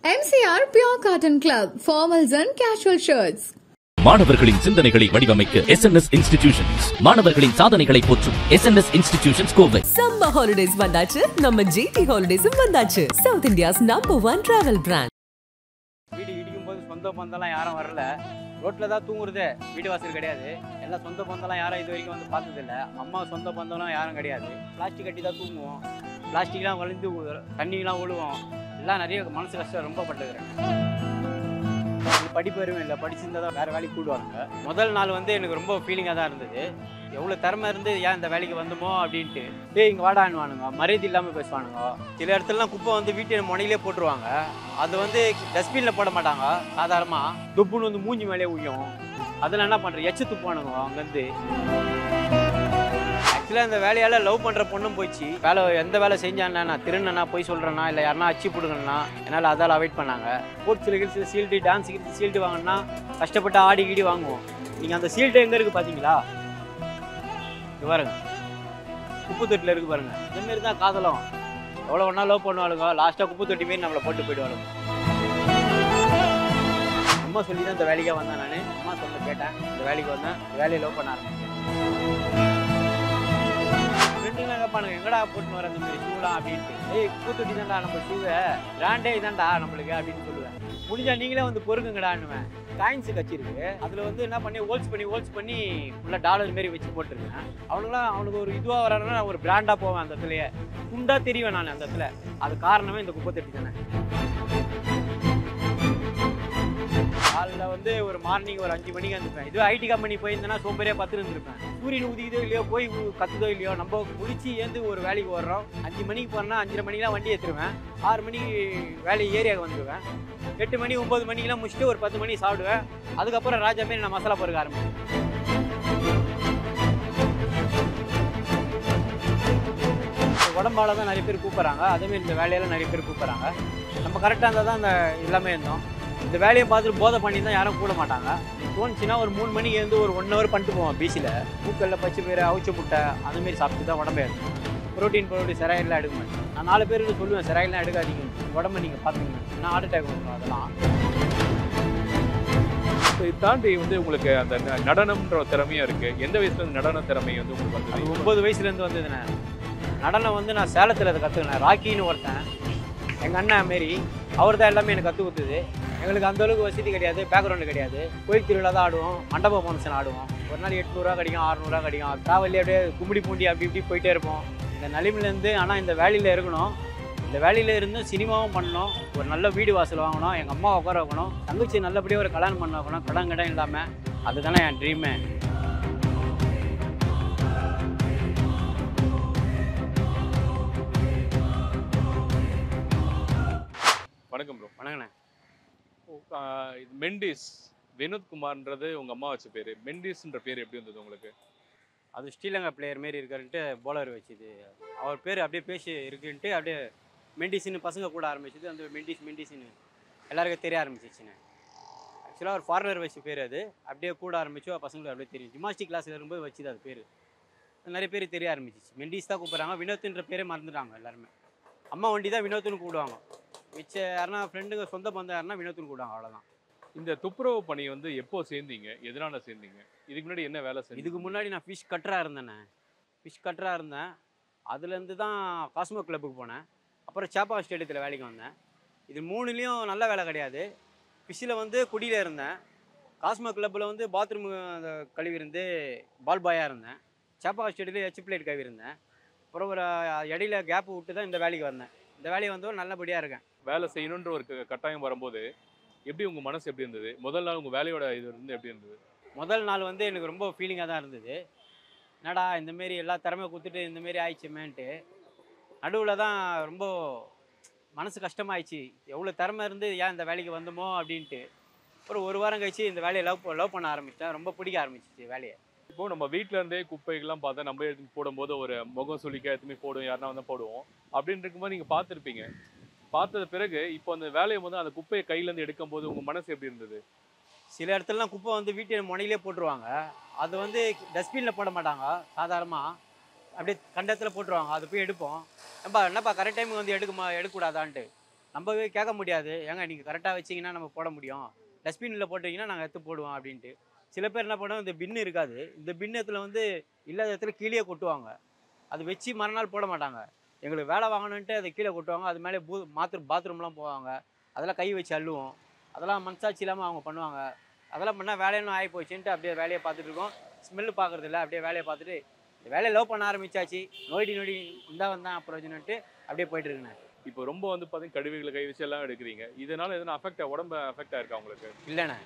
MCR Pure Cotton Club, formals and casual shirts. மாணவர்களின் சிந்தனைகளை வடிவமைக்க SNS இன்ஸ்டிடியூஷன்ஸ், மாணவர்களின் சாதனைகளை போற்றும் SNS institutions Kovai. Summer holidays வந்தாச்சு, நம்ம GT ஹாலிடேஸும் வந்தாச்சு. South India's number 1 travel brand. வீடு இடிக்கும் போது சொந்த பந்தம்லாம் யாரும் வரல, ரோட்டில் தான் தூங்குறதே, வீடு வாசல் கிடையாது. எல்லாம் சொந்த பந்தம்லாம் யாரும் இது வரைக்கும் வந்து பார்த்ததில்ல. அம்மா சொந்த பந்தம்லாம் யாரும் கிடையாது. பிளாஸ்டிக் கட்டி தான் தூங்குவோம், பிளாஸ்டிக்லாம் வலிந்து தண்ணிலாம் விழுவோம். எல்லாம் நிறைய மனசு கஷ்டம் ரொம்ப பட்டுக்கிறேன். படிப்பு அறிவும் இல்லை, படிச்சிருந்தா தான் வேறு வேலைக்கு கூடுவாங்க. முதல் நாள் வந்து எனக்கு ரொம்ப ஃபீலிங்காக தான் இருந்தது. எவ்வளோ திறமை இருந்து ஏன் இந்த வேலைக்கு வந்தோமோ அப்படின்ட்டு. இங்கே வாடான்னுவானுங்க, மரியாதை இல்லாமல் பேசுவானுங்க. சில இடத்துலலாம் குப்பை வந்து வீட்டு முனையிலே போட்டுருவாங்க. அது வந்து டஸ்ட்பினில் போட மாட்டாங்க, சாதாரணமாக துப்புன்னு வந்து மூஞ்சி மேலே உய்யும். அதில் என்ன பண்ணுற, எச்சு துப்பானுங்க அங்கேருந்து. ஆக்சுவலாக இந்த வேலையால் லவ் பண்ணுற பொண்ணும் போயிடுச்சு. எந்த வேலை செஞ்சான்னா, நான் திருநனா போய் சொல்கிறேன்னா, இல்லை யாருன்னா அச்சு போடுங்கன்னா என்னால் அதால் அவாய்ட் பண்ணாங்க. ஸ்போர்ட்ஸில் kills sealed, dance kills sealed வாங்கினா கஷ்டப்பட்டு ஆடி கீடி வாங்குவோம். நீங்கள் அந்த சீல்டு எங்கே இருக்குது பார்த்தீங்களா? இது பாருங்க, குப்பை தொட்டில் இருக்குது பாருங்கள். இதுமாரி தான் காதலும். எவ்வளோ ஒன்றா லவ் பண்ணுவாளுங்க, லாஸ்ட்டாக குப்பை தொட்டி மாரி நம்மளை போட்டு போயிடுவாளுங்க. அம்மா சொல்லி தான் இந்த வேலைக்காக வந்தேன். நான் அம்மா சொல்ல கேட்டேன், இந்த வேலைக்கு வந்தேன், இந்த வேலையை லவ் பண்ண ஆரம்பிச்சேன். ஃப்ரெண்டுங்களாம் கேட்பானுங்க, எங்கடா போட்டுன்னு வர இந்த மாதிரி ஷூலாம் அப்படின்ட்டு. குப்பை தொட்டி தான்டா நம்ம ஷூவை, பிராண்டே இதான்டா நம்மளுக்கு அப்படின்னு சொல்லுவேன். முடிஞ்சா நீங்களே வந்து பொறுக்குங்கடான்னுவேன். காயின்ஸு கட்சிருக்கு, அதில் வந்து என்ன பண்ணி ஹோல்ஸ் பண்ணி ஃபுல்லாக டாலர் மாரி வச்சு போட்டிருக்கேன். அவனுக்கு ஒரு இதுவாக வராங்கன்னா நான் ஒரு பிராண்டாக போவேன். அந்த இடத்துலையே துண்டாக தெரிவேன் நான் அந்த இடத்துல. அது காரணமே இந்த குப்பை தொட்டி தானே. காலையில் வந்து ஒரு மார்னிங் ஒரு 5 மணிக்கு வந்துருப்பேன். இதுவே ஐடி கம்பெனி போயிருந்தேன்னா சோம்பேறியாக 10 இருந்திருப்பேன். சூரியன் உதிக்குதோ இல்லையோ, போய் கத்துதோ இல்லையோ, நம்ம முடிச்சு ஏந்து ஒரு வேலைக்கு வர்றோம். 5 மணிக்கு போகிறேன்னா 5:30 மணிக்கெலாம் வண்டி ஏற்றுருவேன். 6 மணிக்கு வேலை ஏரியாவுக்கு வந்துடுவேன். 8 மணி 9 மணிக்கெலாம் முடிச்சுட்டு ஒரு 10 மணி சாப்பிடுவேன். அதுக்கப்புறம் ராஜா மாரி நான் மசாலா பொறுக்க ஆரம்பிச்சேன். உடம்பால தான் நிறைய பேர் கூப்பிட்றாங்க, அதேமாரி இந்த வேலையெல்லாம் நிறைய பேர் கூப்பிட்றாங்க. நம்ம கரெக்டாக இருந்தால் தான் அந்த எல்லாமே இருந்தோம். இந்த வேலையை பார்த்துட்டு போதை பண்ணி தான் யாரும் கூட மாட்டாங்க. தோணுச்சுன்னா ஒரு 3 மணிக்கு வந்து ஒரு 1 ஹவர் பண்ணிட்டு போவோம். பீச்சில் பூக்கல்ல பச்சை பயிறு, அவிச்ச முட்டை அதுமாரி சாப்பிட்டு தான் உடம்பே இருக்கும். ப்ரோட்டீன் செராயிலாம் எடுக்க மாட்டேன். நான் 4 பேருக்கு சொல்லுவேன், செராயிலாம் எடுக்காதீங்க, உடம்பை நீங்கள் பார்த்துங்க, நான் ஹார்ட் அட்டாக் வந்துடும். அதெல்லாம் இதை தாண்டி வந்து உங்களுக்கு அந்த நடனம்ன்ற திறமையாக இருக்குது. எந்த வயசுலேருந்து நடன திறமை வந்து உங்களுக்கு வந்து? 9 வயசுலேருந்து வந்ததுண்ணே. நடனம் வந்து நான் சேலத்தில் அதை கற்றுக்கினேன். ராக்கின்னு ஒருத்தன், எங்கள் அண்ணன் மாரி, அவர் தான் எல்லாமே எனக்கு கற்றுக் கொடுத்தது. எங்களுக்கு அந்தளவுக்கு வசதி கிடையாது, பேக்ரவுண்டு கிடையாது. கோயில் திருவிழா தான் ஆடுவோம், மண்டப ஃபங்க்ஷன் ஆடுவோம். ஒரு நாள் 800 கிடைக்கும், 600 கிடைக்கும். ட்ராவல்லே அப்படியே கும்பிடி பூண்டி அப்படி இப்படி போயிட்டே இருப்போம். இந்த நிலைமையிலேருந்து ஆனால் இந்த வேலையில் இருக்கணும். இந்த வேலையில் இருந்து சினிமாவும் பண்ணணும், ஒரு நல்ல வீடு வாசல் வாங்கணும், எங்கள் அம்மா உட்கார வைக்கணும், தங்கச்சி நல்லபடியாக ஒரு கல்யாணம் பண்ண வைக்கணும், கடன் இல்லாமல். அதுதானே என் ட்ரீமே. வணக்கம் ப்ரோ. வணக்கண்ணே. மெண்டிஸ் வினோத்குமார்ன்றது உங்கள் அம்மா வச்ச பேர். மெண்டிஸ்ன்ற பேர் எப்படி வந்தது உங்களுக்கு? அது ஸ்ரீலங்கா பிளேயர் மாரி இருக்காருன்ட்டு போலர் வச்சுது. அவர் பேர் அப்படியே பேசி இருக்குன்ட்டு அப்படியே மெண்டிஸ்ன்னு பசங்க கூட ஆரம்பிச்சது. அந்த மெண்டிஸ்ன்னு எல்லாருக்கும் தெரிய ஆரம்பிச்சிச்சுண்ணே. ஆக்சுவலாக ஒரு ஃபாரினர் வச்சு பேர் அது. அப்படியே கூட ஆரம்பிச்சோ பசங்களுக்கு அப்படியே தெரியும். ஜிம்னாஸ்டிக் கிளாஸில் இருக்கும்போது வச்சுது அது பேர். நிறைய பேர் தெரிய ஆரம்பிச்சிச்சு. மெண்டிஸ் தான் கூப்பிட்றாங்க, வினோத்துன்ற பேரே மறந்துட்டாங்க எல்லாருமே. அம்மா வண்டி தான் வினோத்துன்னு கூப்பிடுவாங்க. மிச்ச யாருன்னா ஃப்ரெண்டுங்க சொந்த பந்தம் யாருன்னா வினோத்துன்னு கூப்பிடுவாங்க, அவ்வளோதான். இந்த துப்புரவு பணி வந்து எப்போ சேர்ந்தீங்க, எதனால சேர்ந்தீங்க? இதுக்கு முன்னாடி என்ன வேலை செஞ்சீங்க? இதுக்கு முன்னாடி நான் ஃபிஷ் கட்டராக இருந்தேன். அதுலேருந்து தான் காஸ்மோ கிளப்புக்கு போனேன். அப்புறம் சேப்பா ஸ்டேடியத்தில் வேலைக்கு வந்தேன். இது 3லேயும் நல்ல வேலை கிடையாது. ஃபிஷ்ஷில் வந்து குடியில் இருந்தேன். காஸ்மோ கிளப்பில் வந்து பாத்ரூம் கழுவி இருந்து பால் பாயாக இருந்தேன். சேப்பா ஸ்டேடியத்தில் எச் பிளேட் கழுவி இருந்தேன். அப்புறம் ஒரு இடையில கேப்பு விட்டு தான் இந்த வேலைக்கு வந்தேன். இந்த வேலையை வந்து நல்லபடியாக இருக்கேன். வேலை செய்யணுன்ற ஒரு கட்டாயம் வரும்போது எப்படி உங்கள் மனசு எப்படி இருந்தது? முதல் நாள் உங்கள் வேலையோட இது இருந்து எப்படி இருந்தது? முதல் நாள் வந்து எனக்கு ரொம்ப ஃபீலிங்காக தான் இருந்தது. என்னடா இந்தமாரி எல்லா திறமையை கொடுத்துட்டு இந்தமாரி ஆயிடுச்சுமேன்ட்டு. நடுவில் தான் ரொம்ப மனசு கஷ்டமாயிடுச்சு. எவ்வளோ திறமை இருந்து ஏன் இந்த வேலைக்கு வந்தோமோ அப்படின்ட்டு. அப்புறம் ஒரு வாரம் கழிச்சு இந்த வேலையை லவ் பண்ண ஆரம்பித்தேன். ரொம்ப பிடிக்க ஆரம்பிச்சிச்சு வேலையை. இப்போது நம்ம வீட்டில் இருந்தே குப்பைகள்லாம் பார்த்தா நம்ம எடுத்து போடும்போது ஒரு முகம் சுளிக்க எதுவுமே போடுவோம், யாருனா வந்து போடுவோம். அப்படின்னு இருக்கும்போது நீங்கள் பார்த்துருப்பீங்க. பார்த்தது பிறகு இப்போ அந்த வேலையை வந்து அந்த குப்பையை கையிலேருந்து எடுக்கும்போது உங்கள் மனசு எப்படி இருந்தது? சில இடத்துலலாம் குப்பை வந்து வீட்டு முனையிலே போட்டுருவாங்க. அது வந்து டஸ்ட்பினில் போட மாட்டாங்க, சாதாரணமாக அப்படியே கண்டத்தில் போட்டுருவாங்க. அது போய் எடுப்போம். என்னப்பா கரெக்ட் டைமுக்கு வந்து எடுக்கக்கூடாதான்ட்டு நம்பவே கேட்க முடியாது. ஏங்க நீங்கள் கரெக்டாக வச்சிங்கன்னா நம்ம போட முடியும், டஸ்ட்பினில் போட்டிங்கன்னா நாங்கள் எடுத்து போடுவோம் அப்படின்ட்டு. சில பேர் என்ன பண்ணுவாங்க, இந்த பின்னு இருக்காது, இந்த பின்னத்தில் வந்து இல்லாத இடத்துல கீழே கொட்டுவாங்க. அது வச்சு மறுநாள் போட மாட்டாங்க. எங்களுக்கு வேலை வாங்கணுன்ட்டு அதை கீழே கொட்டுவாங்க. அது மேலே பாத்ரூம்லாம் போவாங்க. அதெல்லாம் கை வச்சு அள்ளுவோம். அதெல்லாம் மனசாட்சி இல்லாமல் அவங்க பண்ணுவாங்க. அதெல்லாம் பண்ணால் வேலையெல்லாம் ஆகி போச்சுன்ட்டு அப்படியே வேலையை பார்த்துட்டு இருக்கோம். ஸ்மெல்லு பார்க்குறது இல்லை, அப்படியே வேலையை பார்த்துட்டு இந்த வேலையை லவ் பண்ண ஆரம்பிச்சாச்சு. நொடி இந்தா வந்தேன் அப்புறம்னுட்டு அப்படியே போயிட்டு இருக்குண்ணே. இப்போ ரொம்ப வந்து பார்த்தீங்கன்னா கழிவுகளை கை வச்சு எல்லாம் எடுக்கிறீங்க. இதனால எதனா உடம்பு அஃபெக்ட் ஆயிருக்கா உங்களுக்கு? இல்லைண்ணே,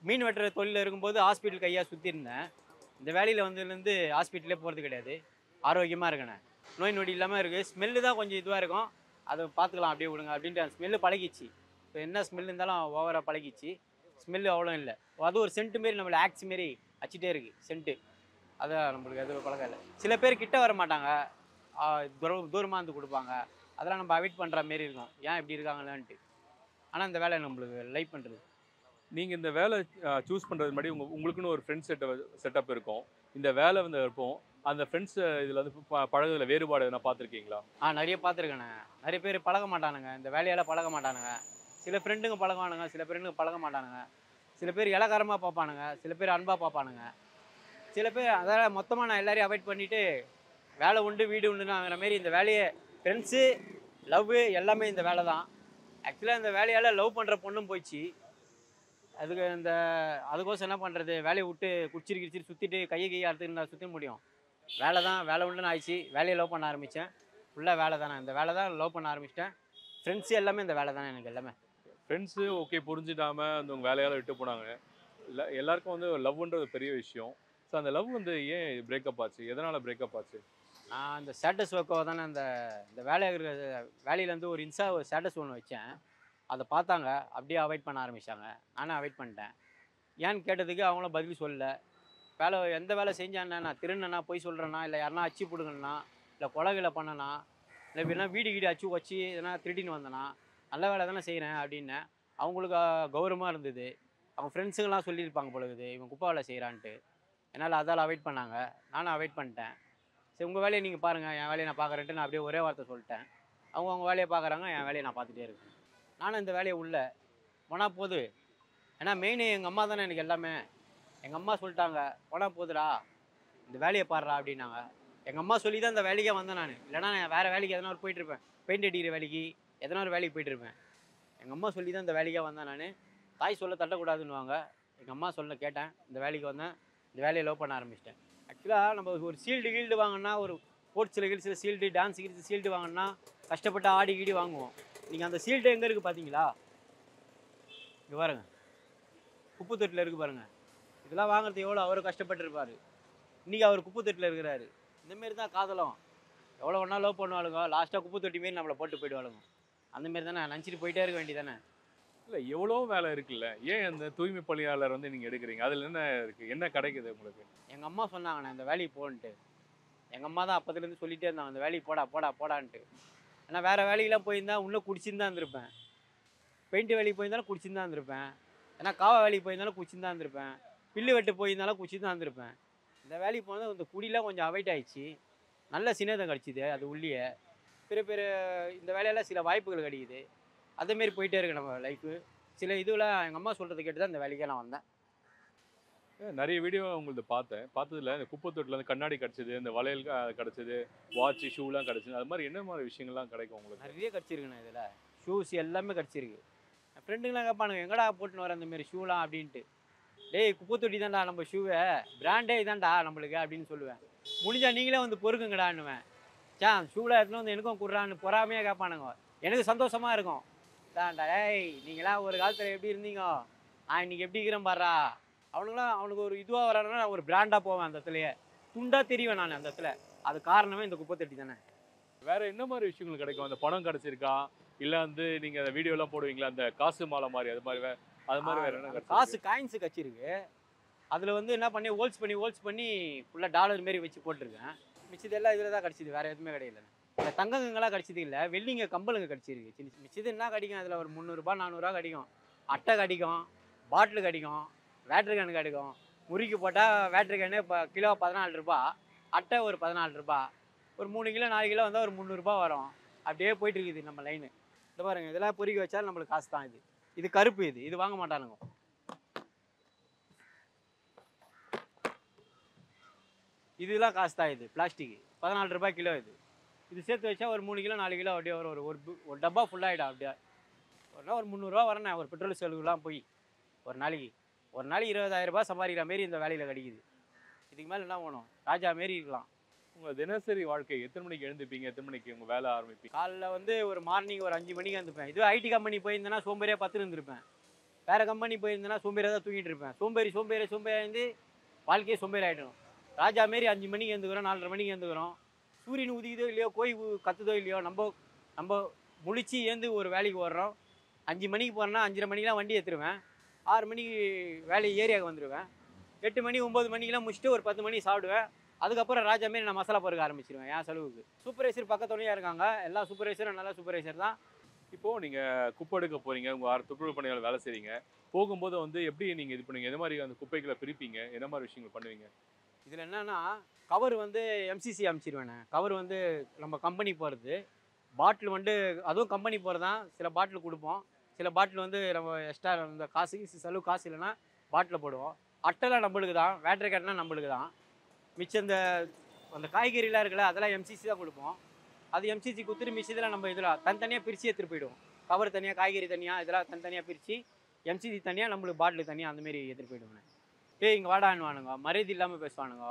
மீன் வெட்டுற தொழிலில் இருக்கும்போது ஹாஸ்பிட்டல் கையாக சுற்றிருந்தேன். இந்த வேலையில் வந்ததுலேருந்து ஹாஸ்பிட்டலே போகிறது கிடையாது. ஆரோக்கியமாக இருக்கண்ணே, நோய் நொடி இல்லாமல் இருக்குது. ஸ்மெல்லு தான் கொஞ்சம் இதுவாக இருக்கும், அதை பார்த்துக்கலாம் அப்படியே விடுங்க அப்படின்ட்டு அந்த ஸ்மெல்லு பழகிச்சு. இப்போ என்ன ஸ்மெல் இருந்தாலும் ஓவராக பழகிச்சு. ஸ்மெல்லு அவ்வளோ இல்லை. அது ஒரு சென்ட்டு மாரி நம்மளை ஆக்சி மாரி வச்சுட்டே இருக்குது சென்ட்டு. அதான் நம்மளுக்கு எதுவும் பழக்கம் இல்லை. சில பேர் கிட்ட வர மாட்டாங்க, தூரமாக இருந்து கொடுப்பாங்க. அதெல்லாம் நம்ம அவாய்ட் பண்ணுற மாரி இருக்கும், ஏன் இப்படி இருக்காங்களான்ட்டு. ஆனால் இந்த வேலை நம்மளுக்கு லைக் பண்ணுறது. நீங்கள் இந்த வேலை சூஸ் பண்ணுறது முன்னாடி உங்களுக்குன்னு ஒரு ஃப்ரெண்ட்ஸ் செட்டப் இருக்கும். இந்த வேலை வந்து இருப்போம், அந்த ஃப்ரெண்ட்ஸ் இதில் வந்து பழகுதில் வேறுபாடு எதனா பார்த்துருக்கீங்களா? நிறைய பார்த்துருக்கேண்ணே. நிறைய பேர் பழக மாட்டானுங்க, இந்த வேலையால் பழக மாட்டானுங்க. சில ஃப்ரெண்டுங்க பழகுவானுங்க, சில ஃப்ரெண்டுங்க பழக மாட்டானுங்க. சில பேர் இலக்காரமாக பார்ப்பானுங்க, சில பேர் அன்பாக பார்ப்பானுங்க. சில பேர் அதாவது மொத்தமாக நான் எல்லாரையும் அவாய்ட் பண்ணிவிட்டு வேலை உண்டு வீடு உண்டுன்னு ஆகிற மாரி இந்த வேலையை ஃப்ரெண்ட்ஸு லவ் எல்லாமே இந்த வேலை தான். ஆக்சுவலாக இந்த வேலையால் லவ் பண்ணுற பொண்ணும் போயிடுச்சு. அதுக்கோசம் என்ன பண்ணுறது, வேலையை விட்டு குடிச்சிட்டு சுற்றிட்டு கையை அறுத்துட்டு நான் சுற்ற முடியும். வேலை தான், வேலை உண்டுன்னு ஆயிடுச்சு. வேலையை லவ் பண்ண ஆரம்பித்தேன். ஃபுல்லாக வேலை தானே, இந்த வேலை தான் லவ் பண்ண ஆரம்பிச்சிட்டேன். ஃப்ரெண்ட்ஸு எல்லாமே இந்த வேலை தானே எனக்கு எல்லாமே. ஃப்ரெண்ட்ஸு ஓகே புரிஞ்சிடாமல் அந்த உங்கள் வேலையால் விட்டு போனாங்க. இல்லை எல்லாருக்கும் வந்து லவ்ன்றது பெரிய விஷயம். ஸோ அந்த லவ் வந்து ஏன் பிரேக்கப் ஆச்சு, எதனால் பிரேக்கப் ஆச்சு? நான் இந்த ஸ்டேட்டஸ் ஒர்க்கோ தானே இந்த வேலையிலேருந்து ஒரு ஸ்டேட்டஸ் ஒன்று வச்சேன். அதை பார்த்தாங்க, அப்படியே அவாய்ட் பண்ண ஆரம்பித்தாங்க. நானும் அவாய்ட் பண்ணிட்டேன். ஏன்னு கேட்டதுக்கு அவங்களும் பதில் சொல்லலை. வேலை எந்த வேலை செஞ்சானே, நான் திருநனா பொய் சொல்கிறேன்னா, இல்லை யாருனா அச்சு பிடுங்கண்ணா, இல்லை கொலைகளை பண்ணனா, இல்லை இப்படின்னா வீடு அச்சு வச்சு எதனா திருடின்னு வந்தேனா, நல்ல வேலை தானே செய்கிறேன் அப்படின்னேன். அவங்களுக்கு கௌரவமாக இருந்தது. அவங்க ஃப்ரெண்ட்ஸுங்கெல்லாம் சொல்லியிருப்பாங்க பொழுது இவன் குப்பை வேலை செய்கிறான்ட்டு. என்னால் அதால் அவாய்ட் பண்ணாங்க, நானும் அவாய்ட் பண்ணிட்டேன். சரி உங்கள் வேலையை நீங்கள் பாருங்கள், என் வேலையை நான் பார்க்குறேன்ட்டு நான் அப்படியே ஒரே வார்த்தை சொல்லிட்டேன். அவங்க வேலையை பார்க்குறாங்க, என் வேலையை நான் பார்த்துட்டே இருக்கேன். நானும் இந்த வேலையை போனால் போது. ஏன்னா மெயின் எங்கள் அம்மா தானே எனக்கு எல்லாமே. எங்கள் அம்மா சொல்லிட்டாங்க, போனால் போதுடா இந்த வேலையை பாடுறா அப்படின்னாங்க. எங்கள் அம்மா சொல்லி தான் இந்த வேலைக்கே வந்தேன் நான். இல்லைனா நான் வேறு வேலைக்கு எதனா ஒரு போயிட்டுருப்பேன், பெயிண்ட் அடிக்கிற வேலைக்கு எதனா ஒரு வேலைக்கு போயிட்டுருப்பேன். எங்கள் அம்மா சொல்லி தான் இந்த வேலைக்கே வந்தேன் நான். தாய் சொல்ல தட்டக்கூடாதுன்னுவாங்க. எங்கள் அம்மா சொல்ல கேட்டேன், இந்த வேலைக்கு வந்தேன். இந்த வேலையை லவ் பண்ண ஆரம்பிச்சிட்டேன். ஆக்சுவலாக நம்ம ஒரு கீல்டு வாங்கினா, ஒரு ஸ்போர்ட்ஸில் சீல்டு, டான்ஸுக்கு சீல்டு வாங்கினா கஷ்டப்பட்டு ஆடி வாங்குவோம். நீங்கள் அந்த சீல்டு எங்கே இருக்குது பார்த்தீங்களா? இங்கே பாருங்கள், குப்பை தொட்டில் இருக்குது பாருங்கள். இதெல்லாம் வாங்குறது எவ்வளோ அவர் கஷ்டப்பட்டுருப்பார். இன்றைக்கி அவர் குப்பை தொட்டில் இருக்கிறாரு. இந்தமாரி தான் காதலும். எவ்வளோ ஒன்றா லவ் பண்ணுவாளுங்க, லாஸ்ட்டாக குப்பை தொட்டி மாரி நம்மளை போட்டு போயிடுவாளுங்க. அந்தமாரி தானே நினச்சிட்டு போயிட்டே இருக்க வேண்டியதானே. இல்லை எவ்வளோ வேலை இருக்குல்ல, ஏன் அந்த தூய்மை பணியாளர் வந்து நீங்கள் எடுக்கிறீங்க? அதில் என்ன இருக்குது, என்ன கிடைக்குது உங்களுக்கு? எங்கள் அம்மா சொன்னாங்கண்ணே இந்த வேலைக்கு போன்ட்டு. எங்கள் அம்மா தான் அப்போதுலேருந்து சொல்லிகிட்டே இருந்தாங்க, அந்த வேலைக்கு போடான்ட்டு. ஏன்னா வேறு வேலைக்கெல்லாம் போயிருந்தா இன்னும் குடிச்சின்னு தான் இருந்திருப்பேன். பெயிண்ட் வேலைக்கு போயிருந்தாலும் குடிச்சின்னு தான் இருந்திருப்பேன். ஏன்னா காவா வேலைக்கு போயிருந்தாலும் குடிச்சின்னு தான் இருந்திருப்பேன். பில்லு வெட்டு போயிருந்தாலும் குடிச்சின்னு தான் இருந்திருப்பேன். இந்த வேலைக்கு போனது இந்த குடிலாம் கொஞ்சம் அவாய்ட் ஆகிடுச்சு. நல்ல சின்னதம் கிடச்சிது அது உள்ளே. பெரிய இந்த வேலையெல்லாம் சில வாய்ப்புகள் கிடைக்குது. அதேமாரி போயிட்டே இருக்கு நம்ம லைஃபு. சில இதுவில் எங்கள் அம்மா சொல்கிறது கேட்டு தான் இந்த வேலைக்கே நான் வந்தேன். நிறைய வீடியோ உங்களது பார்த்ததில் இந்த குப்பை தொட்டில் வந்து கண்ணாடி கிடச்சிது, இந்த வளையல் கிடச்சிது, வாட்ச் ஷூலாம் கிடச்சிது. அது மாதிரி என்ன மாதிரி விஷயங்கள்லாம் கிடைக்கும் உங்களுக்கு? நிறைய கிடச்சிருக்குண்ணே. இதில் ஷூஸ் எல்லாமே கிடச்சிருக்கு. என் ஃப்ரெண்டுங்களாம் கேட்பானுங்க, எங்கடா போட்டுன்னு வர அந்தமாரி ஷூலாம் அப்படின்ட்டு. டேய் குப்பை தொட்டி தான்டா நம்ம ஷூவை, பிராண்டே இதான்டா நம்மளுக்கு அப்படின்னு சொல்லுவேன். முடிஞ்சால் நீங்களே வந்து பொறுக்குங்கடான்னுவேன். ஷூவில் எடுத்துன்னு வந்து எனக்கும் குடுறான்னு பொறாமையாக கேட்பானுங்க. எனக்கு சந்தோஷமாக இருக்கும். தான்டா ஏய் நீங்களாம் ஒரு காலத்தில் எப்படி இருந்தீங்க, நான் இன்றைக்கி எப்படி இருக்கிறேன் பாடுறா. அவனுக்கு ஒரு இதுவாக வரானுன்னா நான் ஒரு பிராண்டாக போவேன். அந்த இடத்துலையே துண்டாக தெரிவேன் நான் அந்த இடத்துல. அது காரணமே இந்த குப்பை தொட்டி தானே. வேறு என்ன மாதிரி விஷயங்கள் கிடைக்கும்? அந்த பணம் கிடச்சிருக்கா, இல்லை வந்து நீங்கள் அந்த வீடியோலாம் போடுவீங்களா, அந்த காசு மாலை மாதிரி, அது மாதிரி வேறு என்ன? காசு காயின்ஸு கட்சிருக்கு. அதில் வந்து என்ன பண்ணி ஹோல்ஸ் பண்ணி ஃபுல்லாக டாலர் மாரி வச்சு போட்டிருக்கேன். மிச்சது எல்லாம் இதில் தான் கிடச்சிது, வேறு எதுவுமே கிடையாது. இந்த தங்கங்களாம் கிடச்சிது இல்லை, வெள்ளிங்க கம்பலுங்க கிடச்சிருக்கு. மிச்சது என்ன கிடைக்கும், அதில் ஒரு 300 400 கிடைக்கும். அட்டை கிடைக்கும், பாட்டில் கிடைக்கும், வேட்ரு கேனு கிடைக்கும். முறுக்கி போட்டால் வேட்ரு கேனு இப்போ கிலோ 14 ரூபா, அட்டை ஒரு 14 ரூபா. ஒரு 3 கிலோ 4 கிலோ வந்தால் ஒரு 300 ரூபா வரும். அப்படியே போயிட்டுருக்குது நம்ம லைனு. இந்த பாருங்க, இதெல்லாம் பொறுக்கி வச்சாலும் நம்மளுக்கு காசு தான். இது கருப்பு, இது வாங்க மாட்டானுங்க. இதெல்லாம் காசு தான். இது பிளாஸ்டிக் 14 ரூபாய் கிலோ. இது சேர்த்து வச்சா ஒரு 3 கிலோ 4 கிலோ அப்படியே வரும். ஒரு டப்பா ஃபுல்லாகிடும். அப்படியே ஒரு 300 வரேன் ஒரு பெட்ரோல் செலவுலாம் போய் ஒரு நாளைக்கு 20,000 ரூபாய் சம்பாதிக்கிற மாரி இந்த வேலையில் கிடைக்குது. இதுக்கு மேலே என்ன வேணும்? ராஜா மாரி இருக்கலாம். உங்கள் தினசரி வாழ்க்கை எத்தனை மணிக்கு எழுந்துப்பீங்க? எத்தனை மணிக்கு உங்கள் வேலை ஆரம்பிப்பீங்க? காலைல வந்து ஒரு மார்னிங் ஒரு 5 மணிக்கு எழுந்துப்பேன். இதுவே ஐடி கம்பெனி போயிருந்தேன்னா சோம்பேறியாக 10 இருந்திருப்பேன். வேறு கம்பெனி போயிருந்தேன்னா சோம்பேறியாக தான் தூங்கிட்டு இருப்பேன். சோம்பேறியாக இருந்து வாழ்க்கையே சோம்பேறி ஆகிடும். ராஜா மாரி 5 மணிக்கு எழுந்துக்கிறோம், 4:30 மணிக்கு எழுந்துக்கிறோம். சூரியன் உதிக்குதோ இல்லையோ, கோழி கத்துதோ இல்லையோ, நம்ம முழிச்சு ஏந்து ஒரு வேலைக்கு ஓடுறோம். 5 மணிக்கு போகிறேன்னா 5:30 மணிக்கெலாம் வண்டி எடுத்துருவேன். 6 மணிக்கு வேலை ஏரியாவுக்கு வந்துடுவேன். 8 மணி 9 மணிக்கெலாம் முடிச்சுட்டு ஒரு 10 மணிக்கு சாப்பிடுவேன். அதுக்கப்புறம் ராஜா மாரி நான் மசாலா பொறுக்க ஆரம்பிச்சிடுவேன் என் செலவுக்கு. சூப்பர்வைசர் பக்கத்துணையாக இருக்காங்க. எல்லா சூப்பர்வைசரும் நல்ல சூப்பர்வைசர் தான். இப்போது நீங்கள் குப்பை எடுக்க போகிறீங்க, உங்கள் துப்புரவு பணியாளர் வேலை செய்கிறீங்க. போகும்போது வந்து எப்படி நீங்கள் இது பண்ணுவீங்க? எந்த மாதிரி அந்த குப்பைகளை பிரிப்பீங்க? என்ன மாதிரி விஷயங்கள் பண்ணுவீங்க? இதில் என்னென்னா, கவர் வந்து எம்சிசி அனுப்பிச்சிடுவேண்ணே. கவர் வந்து நம்ம கம்பெனி போகிறது. பாட்டில் வந்து அதுவும் கம்பெனி போகிறது தான். சில பாட்டில் கொடுப்போம். சில பாட்டில் வந்து நம்ம எக்ஸ்ட்ரா இந்த காசுக்கு செலவு காசு இல்லைன்னா பாட்டில் போடுவோம். அட்டைலாம் நம்மளுக்கு தான். வேட்டரி கார்டுனா நம்மளுக்கு தான். மிச்சம் அந்த காய்கறிலாம் இருக்குல்ல, அதெல்லாம் எம்சிசி தான் கொடுப்போம். அது எம்சிசி கொடுத்துட்டு மிச்சத்தில் நம்ம இதில் தனித்தனியாக பிரித்து எடுத்துகிட்டு போயிடுவோம். கவர் தனியாக, காய்கறி தனியாக, இதெல்லாம் தனித்தனியாக பிரித்து எம்சிசி தனியாக, நம்மளுக்கு பாட்டில் தனியாக, அந்தமாரி எடுத்துகிட்டு போயிடுவேன். இங்கே வாடான்னுவானுங்க, மரியாதை இல்லாமல் பேசுவானுங்க.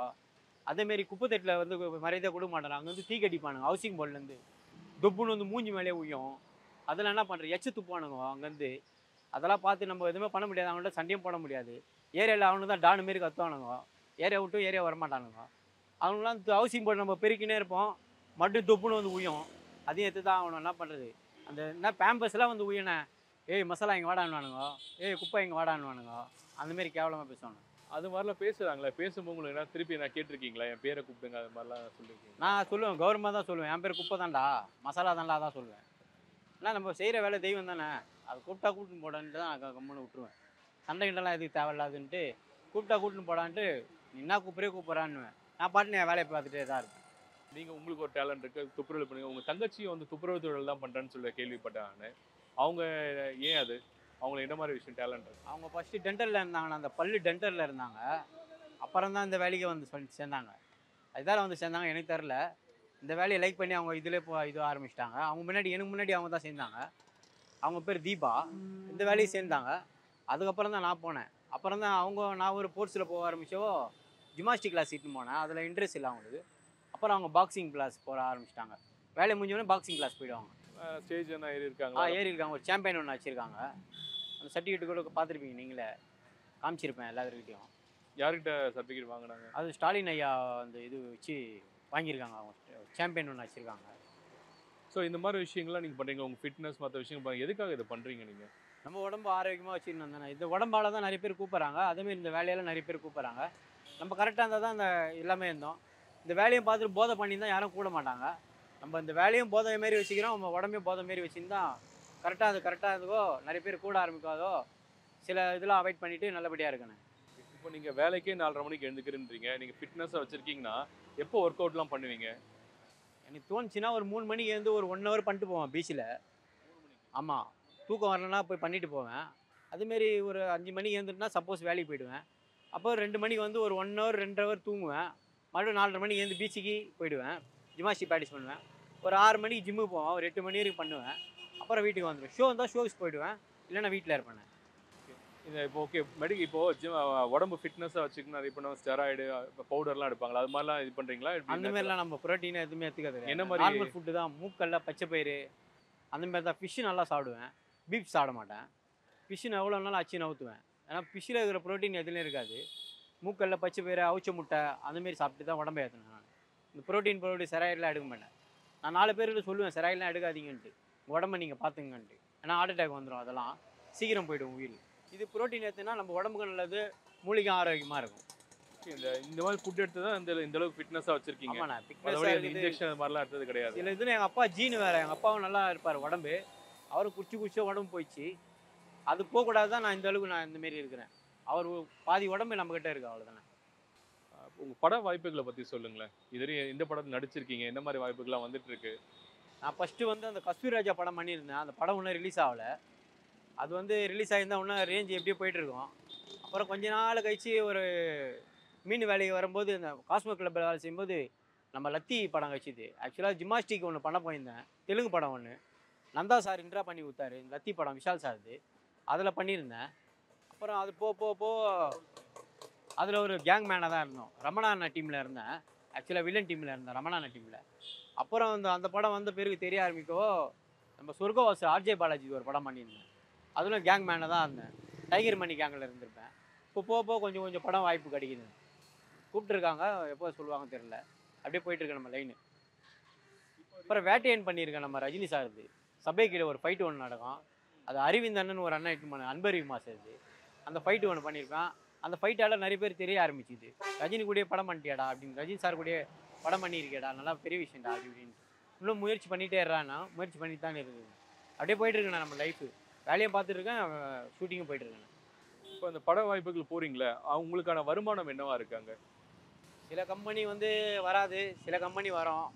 அதேமாரி குப்பை தட்டில் வந்து மரியாதை கொடுக்க மாட்டாங்க. அங்கே வந்து தீ கட்டிப்பானுங்க. ஹவுசிங் போர்ட்லேருந்து தொப்புன்னு வந்து மூஞ்சி மேலே உயும். அதெல்லாம் என்ன பண்ணுறது, எச்சு துப்பானுங்க அங்கேருந்து. அதெல்லாம் பார்த்து நம்ம எதுவுமே பண்ண முடியாது. அவங்கள்ட்ட சண்டையும் போட முடியாது. ஏரியாவில் அவனு தான் டானு மாரி கத்துவானுங்க. ஏரியா விட்டு ஏரியா வரமாட்டானுங்க. அவங்களாம் ஹவுசிங் போர்டு நம்ம பெருக்கினே இருப்போம். மட்டும் தொப்புன்னு வந்து உயும். அதையும் எடுத்து தான் அவனை என்ன பண்ணுறது. அந்த என்ன பேம்பஸ்லாம் வந்து உயனே, ஏய் மசாலா இங்கே வாடான்னுவானுங்க, ஏய் குப்பை இங்கே வாடான்னுவானுங்க. அந்தமாரி கேவலமாக பேசுவானுங்க. அது மாதிரிலாம் பேசுகிறாங்களே, பேசும்போது உங்களுக்கு என்ன திருப்பி நான் கேட்டிருக்கீங்களா? என் பேரை கூப்பிடுங்க, அது மாதிரிலாம் சொல்லியிருக்கீங்க? நான் சொல்லுவேன், கௌரவமாக தான் சொல்லுவேன். என் பேர் குப்பை தான்டா, மசாலா தான்டா தான் சொல்லுவேன். ஏன்னா நம்ம செய்கிற வேலை தெய்வம் தானே. அது கூப்பிட்டுன்னு போடான்ட்டு தான் நான் கம்முன்னு விட்டுருவேன். சண்டை கிண்டலாம் எதுக்கு தேவையில்லாதுன்ட்டு கூப்பிட்டுன்னு போடான்ட்டு என்ன கூப்பிட்றான்னுவேன். நான் பாட்டுன்னு என் வேலையை பார்த்துட்டே தான் இருப்பேன். நீங்கள் உங்களுக்கு ஒரு டேலண்ட் இருக்குது, துப்புரவு பண்ணுங்க. உங்கள் தங்கச்சியும் வந்து துப்புரவு தொழில் தான் பண்ணுறேன்னு சொல்லி கேள்விப்பட்டேன் நான். அவங்க ஏன் அது அவங்களுக்கு என்ன மாதிரி விஷயம் டேலண்ட் இருக்குது? அவங்க ஃபஸ்ட்டு டென்டலில் இருந்தாங்கண்ணா. அந்த பல்லு டென்டலில் இருந்தாங்க. அப்புறம் தான் இந்த வேலைக்கு வந்து சேர்ந்தாங்க. அதுதான் வந்து சேர்ந்தாங்க, எனக்கு தெரில. இந்த வேலையை லைக் பண்ணி அவங்க இதில் இது ஆரம்பிச்சிட்டாங்க. எனக்கு முன்னாடி அவங்க தான் சேர்ந்தாங்க. அவங்க பேர் தீபா. இந்த வேலையை சேர்ந்தாங்க. அதுக்கப்புறம் தான் நான் போனேன். அப்புறம் தான் நான் ஒரு ஸ்போர்ட்ஸில் போக ஆரம்பிச்சோ, ஜிம்னாஸ்டிக் கிளாஸ் இட்டுன்னு போனேன். அதில் இன்ட்ரெஸ்ட் இல்லை அவங்களுக்கு. அப்புறம் அவங்க பாக்ஸிங் கிளாஸ் போக ஆரம்பிச்சிட்டாங்க. வேலை முடிஞ்சோடனே பாக்ஸிங் கிளாஸ் போயிடுவாங்க. ஸ்டேஜ் என்ன ஏறி இருக்காங்க? ஏறி இருக்காங்க. ஒரு சாம்பியன் ஒன்று வச்சுருக்காங்க. அந்த சர்டிஃபிகேட் கூட பார்த்துருப்பீங்க, நீங்களே காமிச்சிருப்பேன் எல்லாருக்கிட்டையும். யார்கிட்ட சர்டிஃபிகேட் வாங்கினாங்க? அது ஸ்டாலின் ஐயா அந்த இது வச்சு வாங்கியிருக்காங்க. அவங்க சாம்பியன் ஒன்று வச்சுருக்காங்க. ஸோ இந்த மாதிரி விஷயங்கள்லாம் நீங்கள் பண்ணுறீங்க. உங்கள் ஃபிட்னஸ் மற்ற விஷயங்கள் எதுக்காக இதை பண்ணுறீங்க நீங்கள்? நம்ம உடம்பு ஆரோக்கியமாக வச்சுருந்தோம் தானே. இந்த உடம்பால தான் நிறைய பேர் கூப்பிட்றாங்க. அதேமாரி இந்த வேலையெல்லாம் நிறைய பேர் கூப்பிட்றாங்க. நம்ம கரெக்டாக இருந்தால் தான் இந்த எல்லாமே இருந்தோம். இந்த வேலையும் பார்த்துட்டு போதை பண்ணி தான் யாரும் கூட மாட்டாங்க. நம்ம இந்த வேலையும் போதை மாரி வச்சுக்கிறோம், நம்ம உடம்பையும் போதை மாரி வச்சுருந்தா கரெக்டாக இருக்கோ, நிறைய பேர் கூட ஆரம்பிக்காதோ, சில இதெல்லாம் அவாய்ட் பண்ணிவிட்டு நல்லபடியாக இருக்கணும். இப்போ நீங்கள் வேலைக்கே 4:30 மணிக்கு எழுந்துக்கிறேன்றீங்க. நீங்கள் ஃபிட்னஸாக வச்சுருக்கீங்கன்னா எப்போ ஒர்க் அவுட்லாம் பண்ணுவீங்க? எனக்கு தோணுச்சுன்னா ஒரு 3 மணிக்கு எழுந்து ஒரு 1 ஹவர் பண்ணிட்டு போவேன் பீச்சில். ஆமாம், தூக்கம் வரலன்னா போய் பண்ணிட்டு போவேன். அதுமாரி ஒரு 5 மணிக்கு எழுந்துட்டுனா சப்போஸ் வேலைக்கு போயிடுவேன். அப்போ 2 மணிக்கு வந்து ஒரு 1 ஹவர் 2 ஹவர் தூங்குவேன். மறுபடியும் 4:30 மணிக்கு எழுந்து பீச்சுக்கு போயிடுவேன். ஜிம்னாஸ்டிக் ப்ராக்டிஸ் பண்ணுவேன். ஒரு 6 மணிக்கு ஜிம்முக்கு போவேன். ஒரு 8 மணி வரைக்கும் பண்ணுவேன். அப்புறம் வீட்டுக்கு வந்துடுவேன். ஷோ இருந்தால் ஷோஸ் போயிடுவேன், இல்லைன்னா வீட்டில் இருப்பேன். இந்த இப்போ ஓகே இப்போது உடம்பு ஃபிட்னஸாக வச்சுக்கணும். நிறைய இப்போ ஸ்டெராய்டு பவுடர்லாம் எடுப்பாங்களா, அது மாதிரிலாம் இது பண்ணுறீங்களா? அந்த மாதிரிலாம் நம்ம ப்ரோட்டீன் எதுவுமே எடுத்துக்காது. என்ன மாதிரி நார்மல் ஃபுட்டு தான். மூக்கல்ல, பச்சை பயிறு, அந்த மாதிரி தான். ஃபிஷ்ஷு நல்லா சாப்பிடுவேன். பீஃப் சாப்பிட மாட்டேன். ஃபிஷ்ஷு எவ்வளோ நாளும் அச்சு நவுத்துவேன். ஏன்னா ஃபிஷ்ஷில் இருக்கிற ப்ரோட்டீன் எதுலேயும் இருக்காது. மூக்கல்ல, பச்சை பயிறு, அவிச்ச முட்டை, அந்தமாரி சாப்பிட்டு தான் உடம்பை ஏற்றணும். நான் இந்த ப்ரோட்டீன் செராய்டெலாம் எடுக்க மாட்டேன். நான் 4 பேருக்கு சொல்லுவேன், செராய்டெலாம் எடுக்காதீங்கன்ட்டு, உடம்பை நீங்கள் பார்த்துங்கன்ட்டு. ஏன்னா ஹார்ட் அட்டாக் வந்துடும், அதெல்லாம் சீக்கிரம் போய்டும் உயிர். இது ப்ரோட்டீன் எடுத்துனா நம்ம உடம்புக்கு நல்லது, மூலிகை ஆரோக்கியமாக இருக்கும். இந்த மாதிரி ஃபுட் எடுத்து தான் இந்த அளவுக்கு ஃபிட்னஸாக வச்சுருக்கீங்க. ஆமாண்ணா, ஃபிட்னஸாக இன்ஜெக்ஷன் அது மாதிரிலாம் எடுத்தது கிடையாது. இதில் இதுன்னு எங்கள் அப்பா ஜீனு வேறு. எங்கள் அப்பாவும் நல்லா இருப்பார் உடம்பு. அவரும் குடிச்சு உடம்பு போயிடுச்சு. அது போகக்கூடாது தான் நான் இந்த அளவுக்கு நான் இந்தமாரி இருக்கிறேன். அவர் பாதி உடம்பு நம்மக்கிட்ட இருக்குது, அவ்வளோதானே. உங்கள் பட வாய்ப்புகளை பற்றி சொல்லுங்களேன். இதுவரை இந்த படத்தில் நடிச்சிருக்கீங்க, என்ன மாதிரி வாய்ப்புகள்லாம் வந்துட்டுருக்கு? நான் ஃபஸ்ட்டு வந்து அந்த கஸ்தூரி ராஜா படம் பண்ணியிருந்தேன். அந்த படம் இன்னும் ரிலீஸ் ஆகலை. அது வந்து ரிலீஸ் ஆகியிருந்தால் இன்னும் ரேஞ்ச் எப்படியோ போயிட்டுருக்கோம். அப்புறம் கொஞ்ச நாள் கழிச்சு ஒரு மீன் வேலைக்கு வரும்போது இந்த காஸ்மோ கிளப்பில் வேலை செய்யும்போது நம்ம லத்தி படம் கழிச்சிது. ஆக்சுவலாக ஜிம்னாஸ்டிக் ஒன்று பண்ண போயிருந்தேன், தெலுங்கு படம் ஒன்று. நந்தா சார் இன்ட்ரா பண்ணி கொடுத்தாரு, லத்தி படம் விஷால் சார்து. அதில் பண்ணியிருந்தேன். அப்புறம் அது போ அதில் ஒரு கேங் மேனாக தான் இருந்தோம். ரமணா அண்ணா டீமில் இருந்தேன். ஆக்சுவலாக வில்லன் டீமில் இருந்தேன், ரமணா அண்ணா டீமில். அப்புறம் அந்த படம் வந்த பிறகு தெரிய ஆரம்பிக்கவோ நம்ம சொர்க்கவாசு ஆர்ஜே பாலாஜி ஒரு படம் பண்ணியிருந்தேன். அதில் கேங் மேனாக தான் இருந்தேன். டைகர் மணி கேங்கில் இருந்திருப்பேன். இப்போ போக கொஞ்சம் படம் வாய்ப்பு கிடைக்குது. கூப்பிட்டுருக்காங்க, எப்போ சொல்லுவாங்க தெரில. அப்படியே போயிட்டுருக்கேன் நம்ம லைனு. அப்புறம் வேட்டையன் பண்ணியிருக்கேன் நம்ம ரஜினி சார்து. சபை கீழே ஒரு ஃபைட்டு ஒன்று நடக்கும். அது அரவிந்தண்ணன் ஒரு அண்ணன் இட்டு பண்ண அன்பறிவு மாசது. அந்த ஃபைட்டு ஒன்று பண்ணியிருக்கேன். அந்த ஃபைட்டால் நிறைய பேர் தெரிய ஆரம்பிச்சுது. ரஜினி கூடயே படம் பண்ணிட்டியாடா அப்படின்னு, ரஜினி சார் கூடயே படம் பண்ணியிருக்கேடா, நல்லா பெரிய விஷயம்டா அப்படின்னு. இன்னும் முயற்சி பண்ணிகிட்டே இருறான்னா, முயற்சி பண்ணிட்டு தான் இருக்குது. அப்படியே போயிட்டுருக்கேண்ணா நம்ம லைஃபு. வேலையும் பார்த்துட்ருக்கேன், ஷூட்டிங்கும் போயிட்டுருக்கேன். இப்போ அந்த பட வாய்ப்புகள் போகிறீங்களே, உங்களுக்கான வருமானம் என்னவா இருக்காங்க? சில கம்பெனி வந்து வராது, சில கம்பெனி வரும்.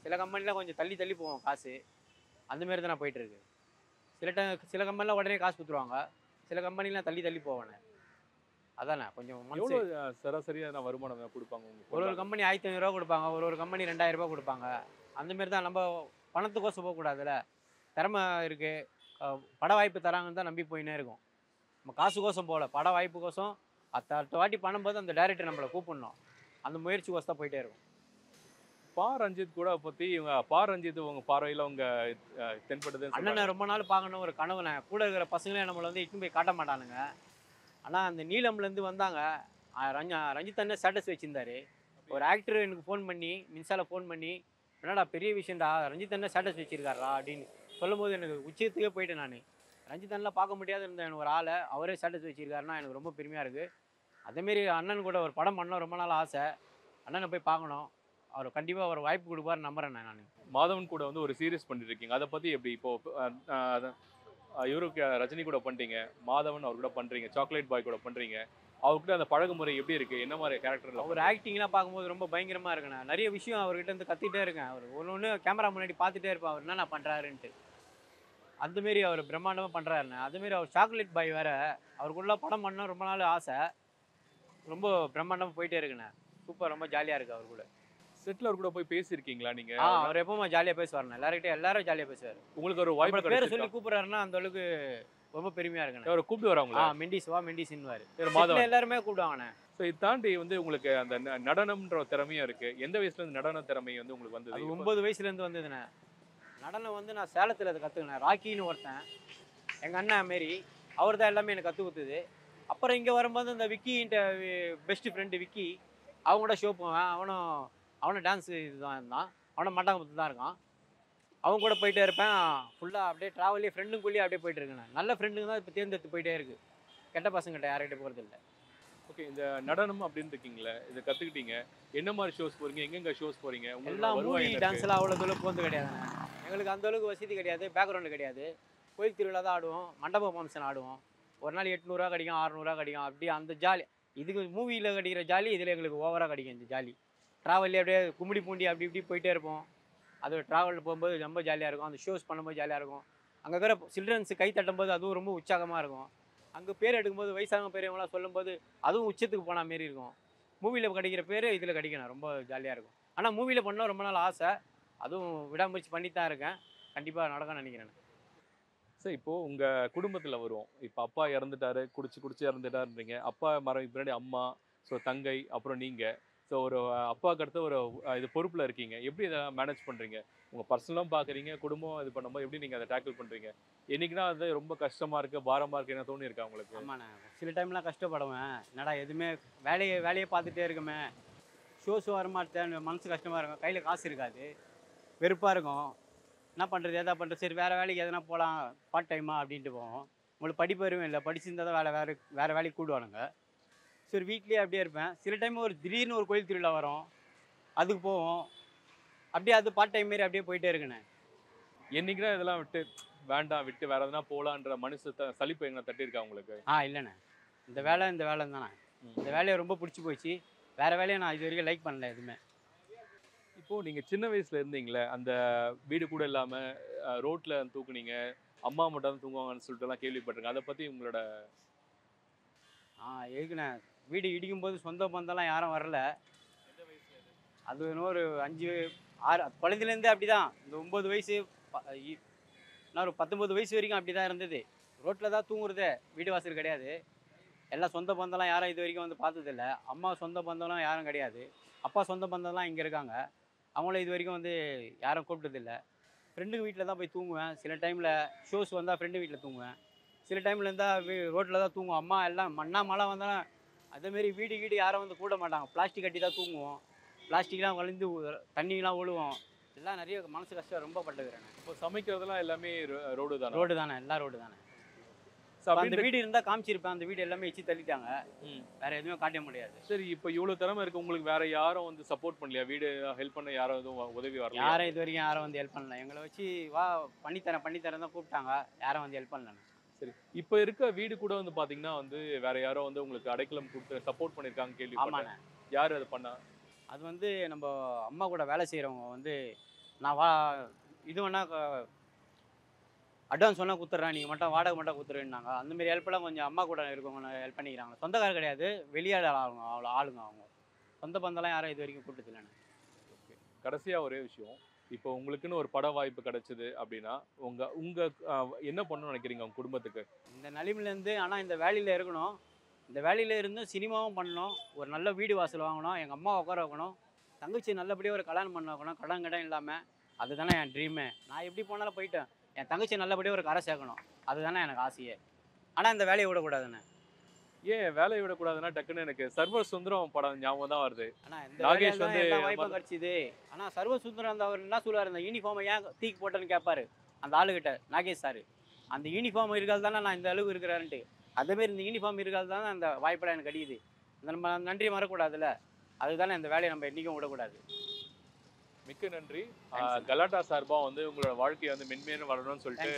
சில கம்பெனிலாம் கொஞ்சம் தள்ளி போவோம் காசு. அந்தமாரி தான் நான் போயிட்டுருக்கு. சில கம்பெனிலாம் உடனே காசு கொடுத்துருவாங்க, சில கம்பெனிலாம் தள்ளி போவேண்ணே. அதாண்ணே கொஞ்சம் எவ்வளோ சராசரியாக வருமானம் கொடுப்பாங்க உங்களுக்கு? ஒரு கம்பெனி 1500 கொடுப்பாங்க, ஒரு கம்பெனி 2000 கொடுப்பாங்க. அந்தமாரி தான். நம்ம பணத்துக்கோசம் போகக்கூடாதுல்ல, திறமை இருக்குது, பட வாய்ப்பு தராங்கன்னு தான் நம்பி போயினே இருக்கும். நம்ம காசுக்கோசம் போகல, பட வாய்ப்புக்கோசம். அடுத்த வாட்டி பண்ணும்போது அந்த டைரக்டர் நம்மளை கூப்பிடணும், அந்த முயற்சிக்கோசம் தான் போயிட்டே இருக்கும். ரஞ்சித் கூட பற்றி ரஞ்சித் உங்கள் பார்வையில் அவங்க தென்படுது? அண்ணனை ரொம்ப நாள் பார்க்கணும் ஒரு கனவுண்ணே. கூட இருக்கிற பசங்களே நம்மளை வந்து இட்டுன்னு போய் காட்ட மாட்டானுங்க. ஆனால் அந்த நீலம்லேருந்து வந்தாங்க. ரஞ்சித் அண்ணன் ஸ்டேட்டஸ் வச்சுருந்தாரு. ஒரு ஆக்டர் எனக்கு ஃபோன் பண்ணி, மின்சால ஃபோன் பண்ணி, என்னடா பெரிய விஷயம்டா, ரஞ்சித் அண்ணன் ஸ்டேட்டஸ் வச்சுருக்காரா அப்படின்னு சொல்லும்போது எனக்கு உச்சத்துக்கே போயிட்டேன். நான் ரஞ்சித் அண்ணன் பார்க்க முடியாத இருந்த எனக்கு ஒரு ஆளை அவரே ஸ்டேட்டஸ் வச்சுருக்காருன்னா எனக்கு ரொம்ப பெருமையாக இருக்குது. அதேமாரி அண்ணன் கூட ஒரு படம் பண்ண ரொம்ப நாள் ஆசை. அண்ணனை போய் பார்க்கணும், அவர் கண்டிப்பாக ஒரு வாய்ப்பு கொடுப்பாரு நம்புறேன் நான். மாதவன் கூட வந்து ஒரு சீரியஸ் பண்ணிருக்கீங்க, அதை பற்றி எப்படி? இப்போ இவருக்கு ரஜினி கூட பண்ணுறீங்க, மாதவன் அவர் கூட பண்ணுறீங்க, சாக்லேட் பாய் கூட பண்ணுறீங்க. அவர்கிட்ட அந்த பழகுமுறை எப்படி இருக்குது? என்ன மாதிரி கேரக்டரில்? அவர் ஆக்டிங்லாம் பார்க்கும்போது ரொம்ப பயங்கரமாக இருக்குண்ணா. நிறைய விஷயம் அவர்கிட்ட இருந்து கற்றுக்கிட்டே இருக்கேன். அவர் ஒன்று கேமரா முன்னாடி பார்த்துட்டே இருப்பேன், அவர் என்ன பண்ணுறாருன்ட்டு. அந்தமாரி அவர் பிரம்மாண்டமாக பண்ணுறாருண்ணே. அதுமாரி அவர் சாக்லேட் பாய் வேறு, அவருக்குள்ள படம் பண்ண ரொம்ப நாள் ஆசை. ரொம்ப பிரம்மாண்டமாக போயிட்டே இருக்குண்ணே. சூப்பர், ரொம்ப ஜாலியாக இருக்குது அவர் கூட. செட்டில் அவர் கூட போய் பேசியிருக்கீங்களா நீங்கள்? அவர் எப்பவுமே ஜாலியாக பேசுவார்ண்ணே, எல்லாரும் ஜாலியாக பேசுவார். உங்களுக்கு ஒரு வாய்ப்பு பேரை சொல்லி கூப்பிட்றாருன்னா அந்த அளவுக்கு ரொம்ப பெருமையாக இருக்குண்ணே. அவர் கூப்பிட்டு வராங்களா? மெண்டிஸ் வா மெண்டிஸ்ன்னுவார். மாதவன் எல்லாருமே கூப்பிடுவாங்கண்ணே. ஸோ இதை தாண்டி வந்து உங்களுக்கு அந்த நடனம்ன்ற திறமையும் இருக்குது. எந்த வயசுலேருந்து நடன திறமை வந்து உங்களுக்கு வந்தது? அது 9 வயசுலேருந்து வந்ததுண்ணே. நடனம் வந்து நான் சேலத்தில் அதை கற்றுக்கினேன். ராக்கின்னு ஒருத்தன் எங்கள் அண்ணன் மாரி, அவர் தான் எல்லாமே எனக்கு கற்றுக் கொடுத்தது. அப்புறம் இங்கே வரும்போது இந்த விக்கின்ட்டு பெஸ்ட் ஃப்ரெண்டு விக்கி, அவங்க கூட ஷோ போவேன். அவனும் டான்ஸு இதுதான் இருந்தான், அவனும் மண்டபத்து தான் இருக்கான். அவங்க கூட போயிட்டே இருப்பேன். ஃபுல்லாக அப்படியே ட்ராவல்லே ஃப்ரெண்டுக்குள்ளேயே அப்படியே போயிட்டு இருக்கேன். நல்ல ஃப்ரெண்டுங்க தான் இப்போ தேர்ந்தெடுத்து போயிட்டே இருக்குது. கெட்ட பசங்கிட்ட யார்கிட்ட போகிறது இல்லை. ஓகே, இந்த நடனம் அப்படின்னு இருக்கீங்களே, இதை கற்றுக்கிட்டீங்க, என்ன மாதிரி ஷோஸ் போகிறீங்க, எங்கெங்கே ஷோஸ் போகிறீங்க? எல்லாம் மூவி டான்ஸ்லாம் அவ்வளோ தூரம் போகிறது கிடையாதுண்ணே. எங்களுக்கு அந்தளவுக்கு வசதி கிடையாது, பேக்ரவுண்டு கிடையாது. கோயில் திருவிழா தான் ஆடுவோம், மண்டப ஃபங்க்ஷன் ஆடுவோம். ஒரு நாள் 800 கிடைக்கும், 600 கிடைக்கும். அப்படியே அந்த ஜாலி, இதுக்கு மூவியில் கிடைக்கிற ஜாலி இதில் எங்களுக்கு ஓவராக கிடைக்கும். இந்த ஜாலி ட்ராவல்லே அப்படியே கும்மிடி பூண்டி அப்படி இப்படி போயிட்டே இருப்போம். அது ட்ராவலில் போகும்போது ரொம்ப ஜாலியாக இருக்கும். அந்த ஷோஸ் பண்ணும்போது ஜாலியாக இருக்கும். அங்கே இருக்கிற சில்ட்ரன்ஸு கை தட்டும்போது அதுவும் ரொம்ப உற்சாகமாக இருக்கும். அங்கே பேர் எடுக்கும்போது வயசான பெரியவங்களாம் சொல்லும்போது அதுவும் உச்சத்துக்கு போன மாரி இருக்கும். மூவியில் கிடைக்கிற பேர் இதில் கிடைக்கணும், ரொம்ப ஜாலியாக இருக்கும். ஆனால் மூவியில் பண்ணால் ரொம்ப நாள் ஆசை, அதுவும் விடாமுயற்சி பண்ணித்தான் இருக்கேன். கண்டிப்பாக நடக்கும்னு நினைக்கிறேன். சார், இப்போது உங்கள் குடும்பத்தில் வருவோம். இப்போ அப்பா இறந்துட்டாரு, குடிச்சு இறந்துட்டாருன்றீங்க. அப்பா மறைவுக்கு பின்னாடி அம்மா, ஸோ தங்கை, அப்புறம் நீங்கள். ஸோ ஒரு அப்பாவுக்கு அடுத்து ஒரு இது பொறுப்பில் இருக்கீங்க. எப்படி இதை மேனேஜ் பண்ணுறீங்க? உங்கள் பர்சனலாக பார்க்குறீங்க, குடும்பம் இது பண்ணும்போது எப்படி நீங்கள் அதை டேக்கிள் பண்ணுறீங்க? என்றைக்குனா அது ரொம்ப கஷ்டமாக இருக்குது, பாரமாக இருக்குது, என்ன தோணி இருக்கா உங்களுக்கு? ஆமாண்ணே, சில டைம்லாம் கஷ்டப்படுவேன். என்னடா எதுவுமே வேலையை பார்த்துட்டே இருக்குமே, ஷோஸ் வரமாட்டேன், மனசு கஷ்டமாக இருக்கும், கையில் காசு இருக்காது, வெறுப்பாக இருக்கும். என்ன பண்ணுறது, எதா பண்ணுறது, சரி வேறு வேலைக்கு எதனா போகலாம், பார்ட் டைமாக அப்படின்ட்டு போவோம். உங்களுக்கு படிப்பு வருவேன் இல்லை, படிச்சிருந்தால் தான் வேறு வேலைக்கு கூடுவானுங்க. சரி வீட்லேயே அப்படியே இருப்பேன். சில டைம் ஒரு திடீர்னு ஒரு கோயில் திருவிழா வரும், அதுக்கு போவோம். அப்படியே அது பார்ட் டைம் மாரி அப்படியே போயிட்டே இருக்குண்ணே. என்றைக்குனா இதெல்லாம் விட்டு வேண்டாம், விட்டு வேறு எதனா போகலான்ற மனசு சலிப்பு எங்கே தட்டியிருக்கா உங்களுக்கு? இல்லைண்ணே, இந்த வேலை தானே. இந்த வேலையை ரொம்ப பிடிச்சி போச்சு. வேறு வேலையை நான் இது வரைக்கும் லைக் பண்ணல எதுவுமே. இப்போ நீங்க சின்ன வயசுல இருந்தீங்களே, அந்த வீடு கூட இல்லாம ரோட்ல தூக்குனீங்க, அம்மா மட்டும் தான் தூங்குவாங்கன்னு சொல்லிட்டுலாம் கேள்விப்பட்டிருக்கேன். அதை பத்தி உங்களோட இருக்குண்ணே. வீடு இடிக்கும்போது சொந்த பந்தம்லாம் யாரும் வரல. அது இன்னொரு 5, 6 குழந்தையிலேருந்தே அப்படி தான். இந்த 9 வயசு நான் ஒரு 19 வயசு வரைக்கும் அப்படி தான் இருந்தது. ரோட்டில் தான் தூங்குறதே, வீடு வாசல் கிடையாது. எல்லாம் சொந்த பந்தம்லாம் யாரும் இது வரைக்கும் வந்து பார்த்ததில்ல. அம்மா சொந்த பந்தம்லாம் யாரும் கிடையாது. அப்பா சொந்த பந்தம்லாம் இங்கே இருக்காங்க. அவங்கள இது வரைக்கும் வந்து யாரும் கூப்பிட்டதில்ல. ஃப்ரெண்டுங்க வீட்டில் தான் போய் தூங்குவேன். சில டைமில் ஷோஸ் வந்தால் ஃப்ரெண்டு வீட்டில் தூங்குவேன். சில டைமில் இருந்தால் ரோட்டில் தான் தூங்குவோம். அம்மா எல்லாம் மழை வந்தாலும் அதேமாரி வீடு யாரும் வந்து கூட மாட்டாங்க. பிளாஸ்டிக் கட்டி தான் தூங்குவோம். பிளாஸ்டிக்லாம் வளைந்து தண்ணிலாம் விழுவோம். எல்லாம் நிறைய மனசு கஷ்டம் ரொம்ப பட்டுக்கிறேன். இப்போ சமைக்கிறதெல்லாம் எல்லாமே ரோடு தானே? ரோடு தானே, எல்லாம் ரோடு தானே. அந்த வீடு இருந்தால் காமிச்சிருப்பேன். அந்த வீடு எல்லாமே எச்சு தள்ளிட்டாங்க. வேற எதுவுமே காட்ட முடியாது. சரி, இப்போ இவ்வளோ திறமை இருக்கு உங்களுக்கு, வேற யாரும் வந்து சப்போர்ட் பண்ணலையா? வீடு ஹெல்ப் பண்ண யாரும் எதுவும் உதவி வரல? யாரும் இது வரைக்கும் யாரும் வந்து ஹெல்ப் பண்ணல. எங்களை வச்சு வா பண்ணித்தரேன் தான் கூப்பிட்டாங்க. யாரும் வந்து ஹெல்ப் பண்ணல. சரி, இப்போ இருக்க வீடு கூட வந்து பார்த்தீங்கன்னா வந்து வேற யாரோ வந்து உங்களுக்கு அடைக்கலம் கொடுத்து சப்போர்ட் பண்ணியிருக்காங்க கேள்விப்பட்டேன். யார் அது பண்ணா? அது வந்து நம்ம அம்மா கூட வேலை செய்கிறவங்க வந்து நான் இது வேணா அட்வான்ஸ் வேணால் கொடுத்துட்றேன், நீங்கள் மட்டும் வாடகை மட்டும் கொடுத்துருன்னாங்க. அந்தமாரி ஹெல்ப்லாம் கொஞ்சம் அம்மா கூட இருக்கவங்க ஹெல்ப் பண்ணிக்கிறாங்க. சொந்தக்காரர் கிடையாது, வெளியாள் ஆளுங்க அவங்க. சொந்த பந்தம்லாம் யாரும் இது வரைக்கும் கூப்பிட்டதில்லைண்ணே. ஓகே, கடைசியாக ஒரே விஷயம், இப்போ உங்களுக்குன்னு ஒரு பட வாய்ப்பு கிடைச்சிது அப்படின்னா உங்கள் என்ன பண்ணணும்னு நினைக்கிறீங்க உங்கள் குடும்பத்துக்கு? இந்த நிலைமையிலேருந்து ஆனால் இந்த வேலையில் இருக்கணும். இந்த வேலையில் இருந்து சினிமாவும் பண்ணணும், ஒரு நல்ல வீடு வாசல் வாங்கணும், எங்கள் அம்மா உட்கார வைக்கணும், தங்கச்சி நல்லபடியாக ஒரு கல்யாணம் பண்ண வைக்கணும், கடன் இல்லாமல். அதுதானே என் ட்ரீமே. நான் எப்படி போனாலும் போயிட்டேன், என் தங்கச்சி நல்லபடியாக ஒரு கரை சேர்க்கணும். அதுதானே எனக்கு ஆசையே. ஆனால் இந்த வேலையை விடக்கூடாதுண்ணே. ஏன் வேலையை விடக்கூடாதுன்னா டக்குன்னு எனக்கு சர்வர் சுந்தரம் படம் ஞாபகம் தான் வருது. ஆனால் இந்த நாகேஷ் வந்து வாய்ப்பு கிடச்சிது. ஆனால் சர்வர் சுந்தரம் அந்த அவர் என்ன சொல்லுவார், இந்த யூனிஃபார்மை ஏன் தூக்கி போட்டேன்னு கேட்பாரு அந்த ஆளுகிட்ட, நாகேஷ் சார். அந்த யூனிஃபார்ம் இருக்காது தானே நான் இந்த அளவுக்கு இருக்கிறேன்ட்டு. அதேமாரி இந்த யூனிஃபார்ம் இருக்காது தானே அந்த வாய்ப்பெல்லாம் எனக்கு அடிக்குது. நம்ம நன்றி மறக்கூடாதுல்ல. அதுதானே இந்த வேலையை நம்ம என்றைக்கும் விடக்கூடாது. மிக்க நன்றி. கலாட்டா சார்பா வந்து உங்களோட வாழ்க்கையை வந்து மென்மேலும் வரணும்னு சொல்லிட்டு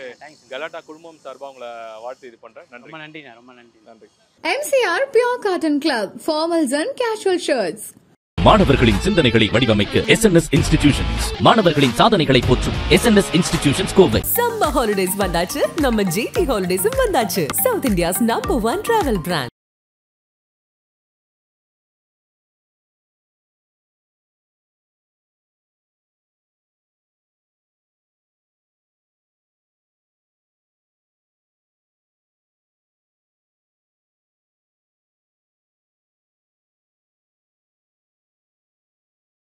கலாட்டா குடும்பம் சார்பா உங்களை வாழ்த்து இது பண்றேன். நன்றி. ரொம்ப நன்றிண்ணா, ரொம்ப நன்றி. MCR Pure Cotton Club, formals and casual shirts. மாணவர்களின் சிந்தனைகளை வடிவமைக்க SNS Institutions. மாணவர்களின் சாதனைகளை போற்றும் SNS Institutions Kovai. Summer holidays வந்தாச்சு, நம்ம GT ஹாலிடேஸும் வந்தாச்சு. South India's number 1 travel brand.